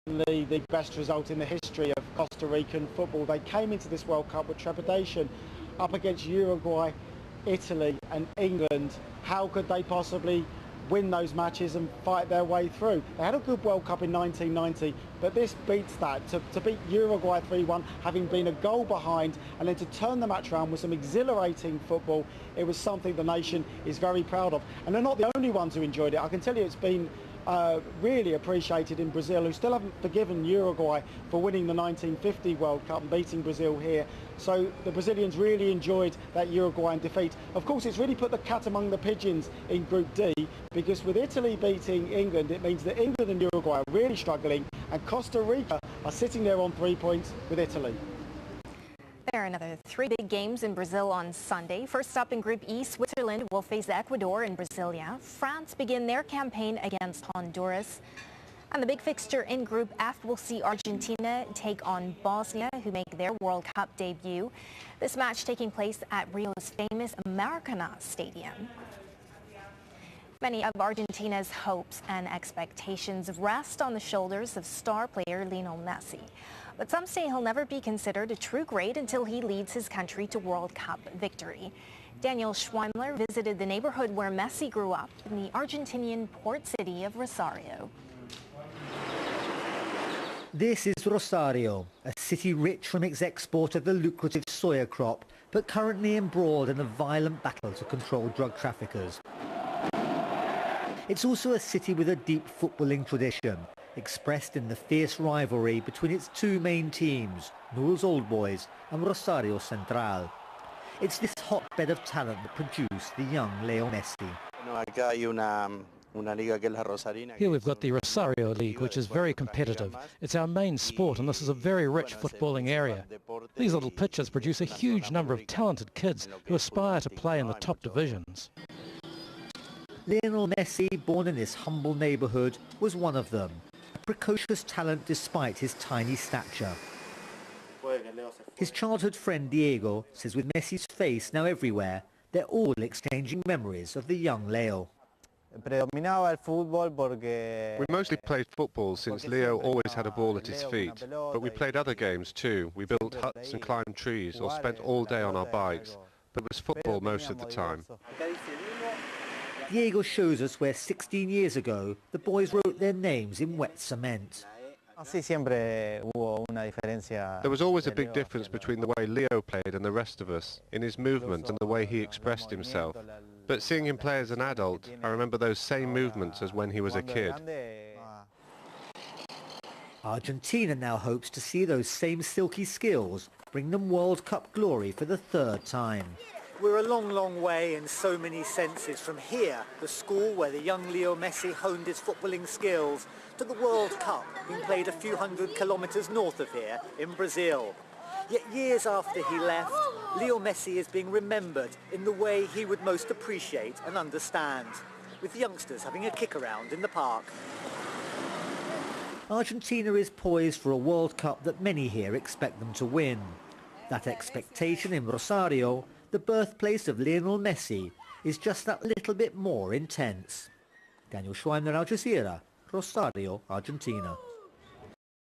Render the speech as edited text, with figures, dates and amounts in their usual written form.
certainly the best result in the history of Costa Rican football. They came into this World Cup with trepidation up against Uruguay, Italy and England. How could they possibly win those matches and fight their way through? They had a good World Cup in 1990, but this beats that. To beat Uruguay 3-1, having been a goal behind, and then to turn the match around with some exhilarating football, it was something the nation is very proud of. And they're not the only ones who enjoyed it. I can tell you it's been really appreciated in Brazil, who still haven't forgiven Uruguay for winning the 1950 World Cup and beating Brazil here. So the Brazilians really enjoyed that Uruguayan defeat. Of course, it's really put the cat among the pigeons in Group D, because with Italy beating England, it means that England and Uruguay are really struggling, and Costa Rica are sitting there on 3 points with Italy. There are another 3 big games in Brazil on Sunday. First up in Group E, Switzerland will face Ecuador in Brasilia. France begin their campaign against Honduras. And the big fixture in Group F will see Argentina take on Bosnia, who make their World Cup debut. This match taking place at Rio's famous Maracanã Stadium. Many of Argentina's hopes and expectations rest on the shoulders of star player Lionel Messi. But some say he'll never be considered a true great until he leads his country to World Cup victory. Daniel Schweimler visited the neighborhood where Messi grew up in the Argentinian port city of Rosario. This is Rosario, a city rich from its export of the lucrative soya crop, but currently embroiled in a violent battle to control drug traffickers. It's also a city with a deep footballing tradition, expressed in the fierce rivalry between its 2 main teams, Newell's Old Boys and Rosario Central. It's this hotbed of talent that produced the young Leo Messi. Here we've got the Rosario League, which is very competitive. It's our main sport, and this is a very rich footballing area. These little pitches produce a huge number of talented kids who aspire to play in the top divisions. Lionel Messi, born in this humble neighbourhood, was one of them. A precocious talent despite his tiny stature. His childhood friend Diego says with Messi's face now everywhere, they're all exchanging memories of the young Leo. We mostly played football since Leo always had a ball at his feet, but we played other games too. We built huts and climbed trees or spent all day on our bikes, but it was football most of the time. Diego shows us where 16 years ago the boys wrote their names in wet cement. There was always a big difference between the way Leo played and the rest of us, in his movement and the way he expressed himself. But seeing him play as an adult, I remember those same movements as when he was a kid. Argentina now hopes to see those same silky skills bring them World Cup glory for the 3rd time. We're a long, long way in so many senses from here, the school where the young Leo Messi honed his footballing skills, to the World Cup being played a few hundred kilometres north of here in Brazil. Yet years after he left, Leo Messi is being remembered in the way he would most appreciate and understand, with youngsters having a kick around in the park. Argentina is poised for a World Cup that many here expect them to win. That expectation in Rosario, the birthplace of Lionel Messi, is just that little bit more intense. Daniel Schweimler, Al Jazeera, Rosario, Argentina.